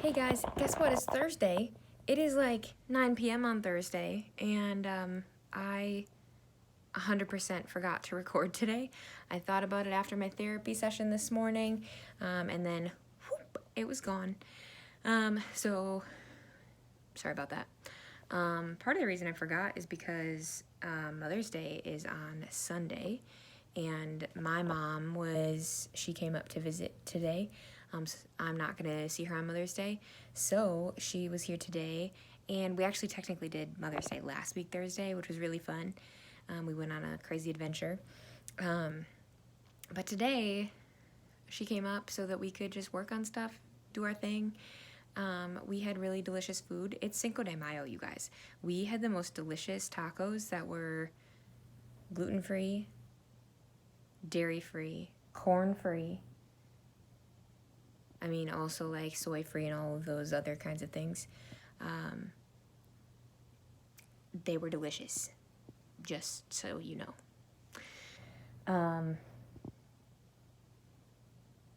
Hey guys, guess what? It's Thursday. It is like 9 p.m. on Thursday, and I 100% forgot to record today. I thought about it after my therapy session this morning, and then whoop, it was gone. So sorry about that. Part of the reason I forgot is because Mother's Day is on Sunday, and my mom she came up to visit today. I'm not gonna see her on Mother's Day, so she was here today, and we actually technically did Mother's Day last week Thursday, which was really fun. We went on a crazy adventure, but today she came up so that we could just work on stuff, do our thing. We had really delicious food. It's Cinco de Mayo, you guys. We had the most delicious tacos that were gluten-free, dairy-free, corn-free. I mean, also like soy-free and all of those other kinds of things. They were delicious, just so you know.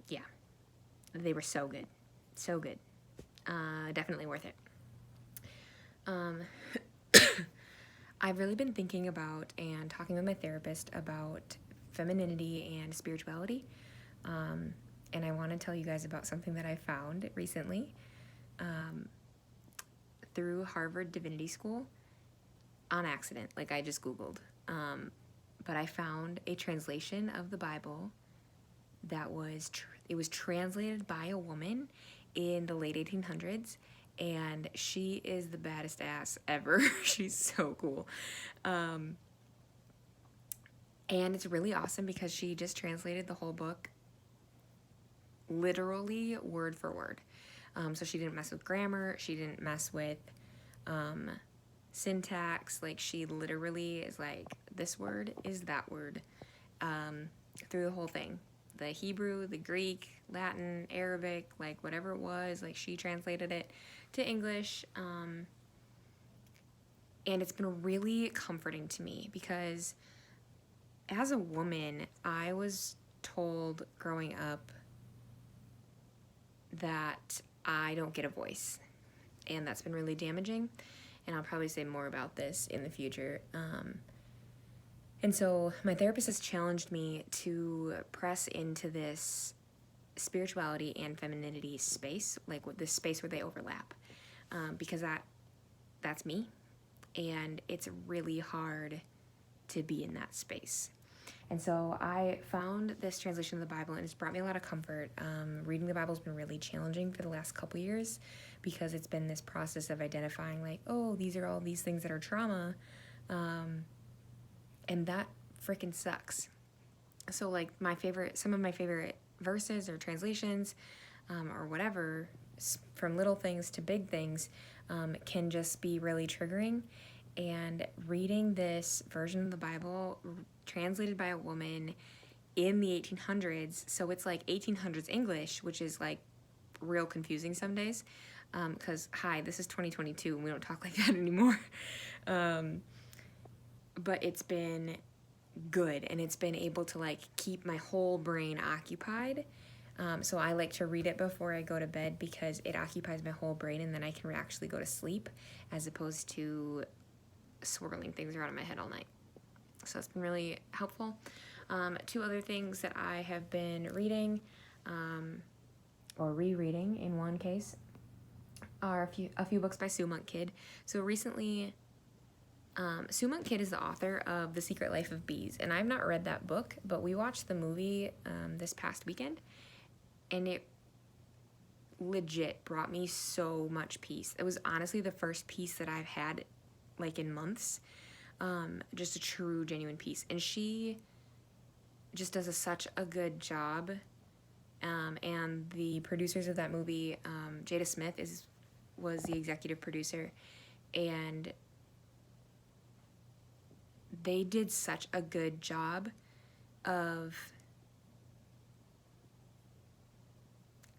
Yeah, they were so good. So good. Definitely worth it. I've really been thinking about and talking with my therapist about femininity and spirituality. And I want to tell you guys about something that I found recently through Harvard Divinity School on accident. Like, I just Googled. But I found a translation of the Bible that was translated by a woman in the late 1800s, and she is the baddest ass ever. She's so cool. And it's really awesome because she just translated the whole book literally word for word. So she didn't mess with grammar, she didn't mess with syntax. Like, she literally is like, this word is that word, through the whole thing. The Hebrew, the Greek, Latin, Arabic, like whatever it was, like she translated it to English. And it's been really comforting to me because as a woman, I was told growing up that I don't get a voice. And that's been really damaging. And I'll probably say more about this in the future. And so my therapist has challenged me to press into this spirituality and femininity space, like this space where they overlap, because that's me, and it's really hard to be in that space. And so I found this translation of the Bible, and it's brought me a lot of comfort. Reading the Bible has been really challenging for the last couple years because it's been this process of identifying, like, oh, these are all these things that are trauma, and that freaking sucks. So, like, some of my favorite verses or translations, or whatever, from little things to big things, can just be really triggering. And reading this version of the Bible translated by a woman in the 1800s, so it's like 1800s English, which is like real confusing some days, because hi, this is 2022 and we don't talk like that anymore. But it's been good, and it's been able to like keep my whole brain occupied. So I like to read it before I go to bed because it occupies my whole brain, and then I can actually go to sleep as opposed to swirling things around in my head all night. So it's been really helpful. Two other things that I have been reading, or rereading in one case, are a few books by Sue Monk Kidd. So recently, Sue Monk Kidd is the author of The Secret Life of Bees, and I've not read that book, but we watched the movie this past weekend, and it legit brought me so much peace. It was honestly the first peace that I've had like in months, just a true, genuine peace. And she just does such a good job. And the producers of that movie, Jada Smith was the executive producer, and they did such a good job of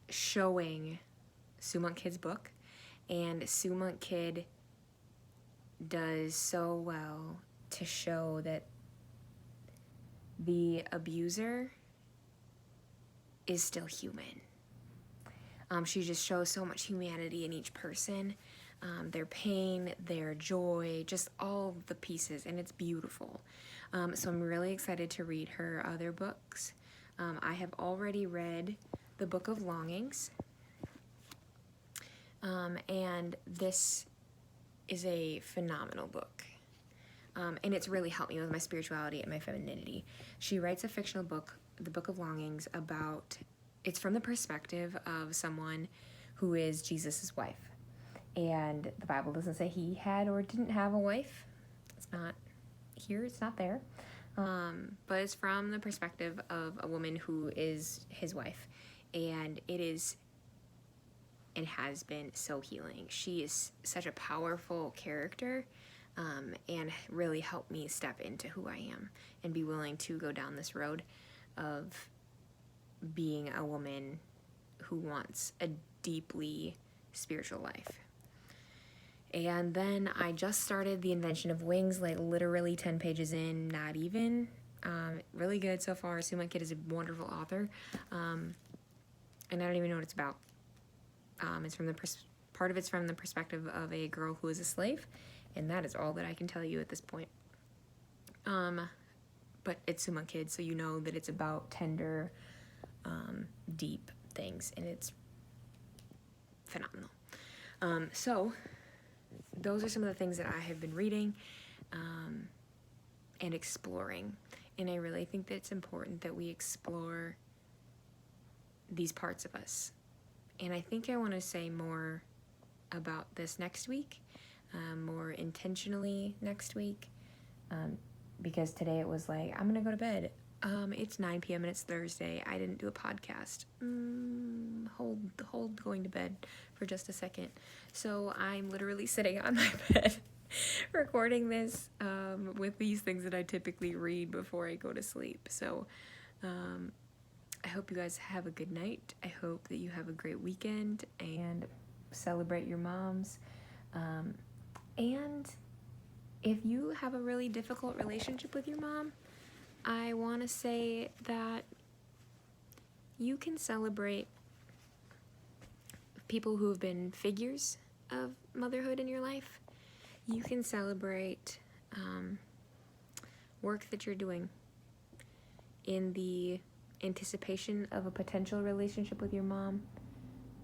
showing Sue Monk Kidd's book, and Sue Monk Kidd does so well to show that the abuser is still human. She just shows so much humanity in each person, their pain, their joy, just all the pieces, and it's beautiful. So I'm really excited to read her other books. I have already read the Book of Longings, and this is a phenomenal book. And it's really helped me with my spirituality and my femininity. She writes a fictional book, the Book of Longings, it's from the perspective of someone who is Jesus's wife. And the Bible doesn't say he had or didn't have a wife. It's not here, it's not there. But it's from the perspective of a woman who is his wife. And it has been so healing. She is such a powerful character, and really helped me step into who I am and be willing to go down this road of being a woman who wants a deeply spiritual life. And then I just started The Invention of Wings, like literally 10 pages in, not even. Really good so far. Sue My Kid is a wonderful author. And I don't even know what it's about. It's from part of it's from the perspective of a girl who is a slave, and that is all that I can tell you at this point. But it's Sue My Kid, so you know that it's about tender, deep things, and it's phenomenal. So those are some of the things that I have been reading and exploring, and I really think that it's important that we explore these parts of us. And I think I want to say more about this next week, more intentionally next week, because today it was like, I'm going to go to bed. It's 9 p.m. and it's Thursday. I didn't do a podcast. Hold going to bed for just a second. So I'm literally sitting on my bed recording this with these things that I typically read before I go to sleep. So I hope you guys have a good night. I hope that you have a great weekend and celebrate your moms. And if you have a really difficult relationship with your mom, I want to say that you can celebrate people who have been figures of motherhood in your life. You can celebrate work that you're doing in the anticipation of a potential relationship with your mom,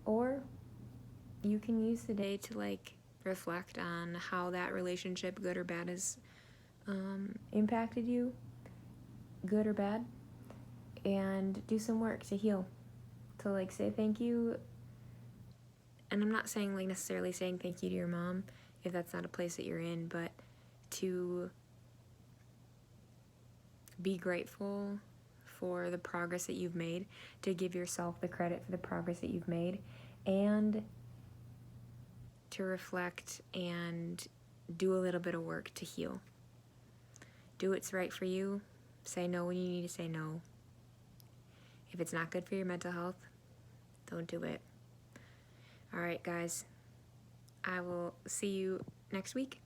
or you can use the day to reflect on how that relationship, good or bad, has impacted you, good or bad, and do some work to heal, to say thank you. And I'm not saying necessarily saying thank you to your mom if that's not a place that you're in, but to be grateful for the progress that you've made, to give yourself the credit for the progress that you've made, and to reflect and do a little bit of work to heal. Do what's right for you. Say no when you need to say no. If it's not good for your mental health, don't do it. All right, guys. I will see you next week.